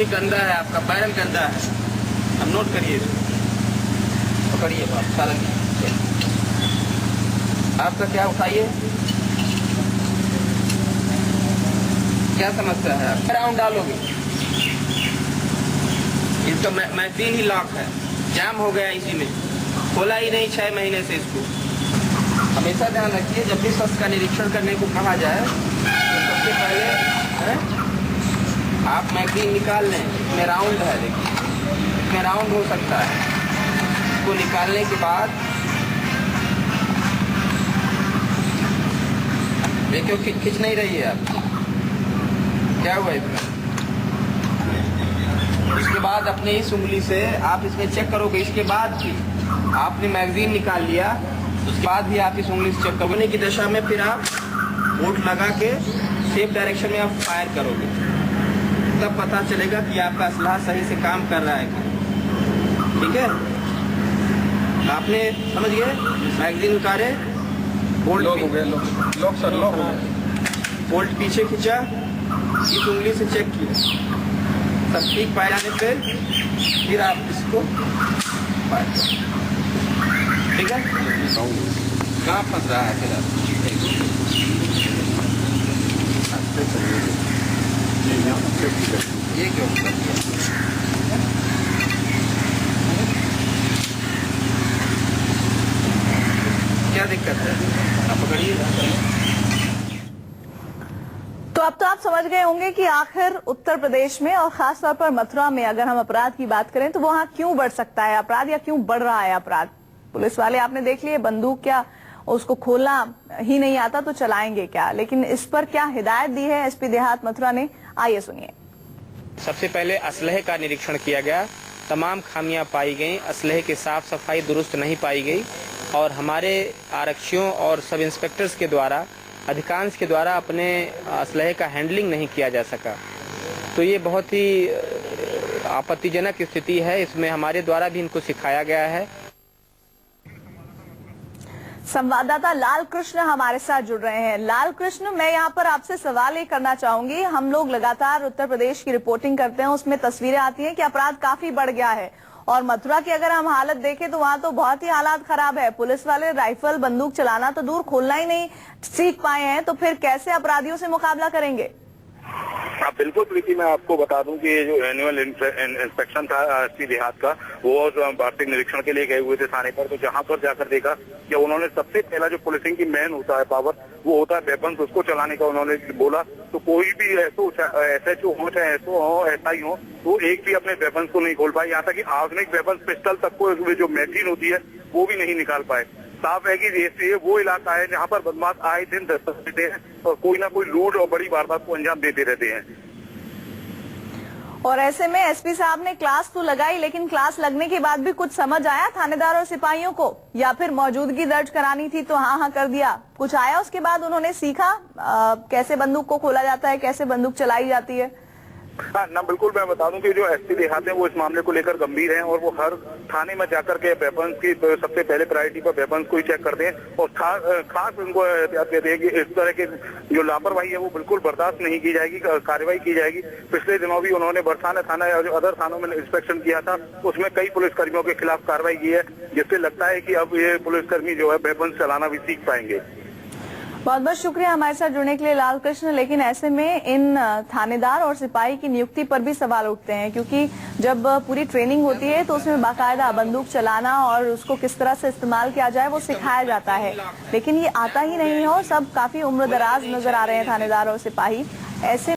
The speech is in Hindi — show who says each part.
Speaker 1: ये गंदा है, आपका बैरन गंदा है। अब नोट करिए इसको, पकड़िए बात सारा। आपका क्या उठाइए, क्या समस्या है? आप राउंड डालोगे, इसका मैगजीन ही लॉक है, जाम हो गया इसी में, खोला ही नहीं 6 महीने से इसको। हमेशा ध्यान रखिए, जब भी शख्स का निरीक्षण करने को कहा जाए तो सबसे पहले आप मैगजीन निकाल लें। इसमें राउंड है, देखिए इसमें राउंड हो सकता है। इसको निकालने के बाद देखिए खिंच नहीं रही है आप, क्या हुआ इसमें? इसके बाद अपने इस उंगली से आप इसमें चेक करोगे। इसके बाद भी आपने मैगजीन निकाल लिया, उसके बाद भी आप इस उंगली से चेक करोगे की दशा में फिर आप बोल्ट लगा के सेफ डायरेक्शन में आप फायर करोगे, तब पता चलेगा कि आपका असलाह सही से काम कर रहा है क्या। ठीक है, आपने समझ गए, मैगजीन उतारे, बोल्ट
Speaker 2: लॉक हो गया, लॉक सर लॉक हो गया,
Speaker 1: बोल्ट पीछे खींचा, इस उंगली से चेक किया, सब ठीक पाए जाने पे फिर आप इसको फायर करो। ठीक है, कहाँ फंस रहा है फिर आप? ये क्यों क्या दिक्कत है? आप पकड़िए।
Speaker 3: तो अब तो आप समझ गए होंगे कि आखिर उत्तर प्रदेश में और खासतौर पर मथुरा में अगर हम अपराध की बात करें तो वहां क्यों बढ़ सकता है अपराध, या क्यों बढ़ रहा है अपराध। पुलिस वाले आपने देख लिए, बंदूक क्या उसको खोलना ही नहीं आता तो चलाएंगे क्या, लेकिन इस पर क्या हिदायत दी है एसपी देहात मथुरा ने, आइए सुनिए।
Speaker 4: सबसे पहले असलहे का निरीक्षण किया गया, तमाम खामियां पाई गई, असलहे की साफ सफाई दुरुस्त नहीं पाई गई और हमारे आरक्षियों और सब इंस्पेक्टर्स के द्वारा, अधिकांश के द्वारा अपने असलहे का हैंडलिंग नहीं किया जा सका। तो ये बहुत ही आपत्तिजनक स्थिति है, इसमें हमारे द्वारा भी इनको सिखाया गया है।
Speaker 3: संवाददाता लाल कृष्ण हमारे साथ जुड़ रहे हैं। लाल कृष्ण, मैं यहाँ पर आपसे सवाल ये करना चाहूंगी, हम लोग लगातार उत्तर प्रदेश की रिपोर्टिंग करते हैं, उसमें तस्वीरें आती हैं कि अपराध काफी बढ़ गया है और मथुरा की अगर हम हालत देखें तो वहाँ तो बहुत ही हालात खराब है। पुलिस वाले राइफल बंदूक चलाना तो दूर, खोलना ही नहीं सीख पाए हैं, तो फिर कैसे अपराधियों से मुकाबला करेंगे?
Speaker 5: आप बिल्कुल प्रीति, मैं आपको बता दूं कि ये जो एनुअल इंस्पेक्शन था एसपी देहात का, वो वार्षिक निरीक्षण के लिए गए हुए थे थाने पर। तो जहां पर जाकर देखा कि उन्होंने सबसे पहला जो पुलिसिंग की मेन होता है पावर, वो होता है वेपन्स, उसको चलाने का उन्होंने बोला। तो कोई भी SHO हो चाहे SO हो, SI हो, तो एक भी अपने वेपन्स को नहीं खोल पाए। यहाँ तक कि आधुनिक वेपन्स पिस्टल तक को जो मैगजीन होती है वो भी नहीं निकाल पाए। साफ है कि ये वो इलाका है जहाँ पर बदमाश आए दिन दस्तक देते हैं और कोई ना कोई लूट और बड़ी वारदात को अंजाम देते रहते हैं।
Speaker 3: और ऐसे में एसपी साहब ने क्लास तो लगाई, लेकिन क्लास लगने के बाद भी कुछ समझ आया थानेदार और सिपाहियों को, या फिर मौजूदगी दर्ज करानी थी तो हाँ कर दिया, कुछ आया उसके बाद उन्होंने सीखा कैसे बंदूक को खोला जाता है, कैसे बंदूक चलाई जाती है?
Speaker 5: हाँ ना, बिल्कुल। मैं बता दूं कि जो एसपी देहात है वो इस मामले को लेकर गंभीर हैं और वो हर थाने में जाकर के वेपन्स की सबसे पहले प्रायोरिटी पर वेपन्स को ही चेक करते हैं और खास उनको एहतियात देते हैं कि इस तरह के जो लापरवाही है वो बिल्कुल बर्दाश्त नहीं की जाएगी, कार्रवाई की जाएगी। पिछले दिनों भी उन्होंने बरसाना थाना या जो अदर थानों में इंस्पेक्शन किया था, उसमें कई पुलिसकर्मियों के खिलाफ कार्रवाई की है, जिससे लगता है कि अब ये पुलिसकर्मी जो है वेपन्स चलाना भी सीख पाएंगे।
Speaker 3: बहुत बहुत शुक्रिया हमारे साथ जुड़ने के लिए लाल कृष्ण। लेकिन ऐसे में इन थानेदार और सिपाही की नियुक्ति पर भी सवाल उठते हैं, क्योंकि जब पूरी ट्रेनिंग होती है तो उसमें बाकायदा बंदूक चलाना और उसको किस तरह से इस्तेमाल किया जाए वो सिखाया जाता है, लेकिन ये आता ही नहीं है और सब काफी उम्र दराज नजर आ रहे हैं थानेदार और सिपाही। ऐसे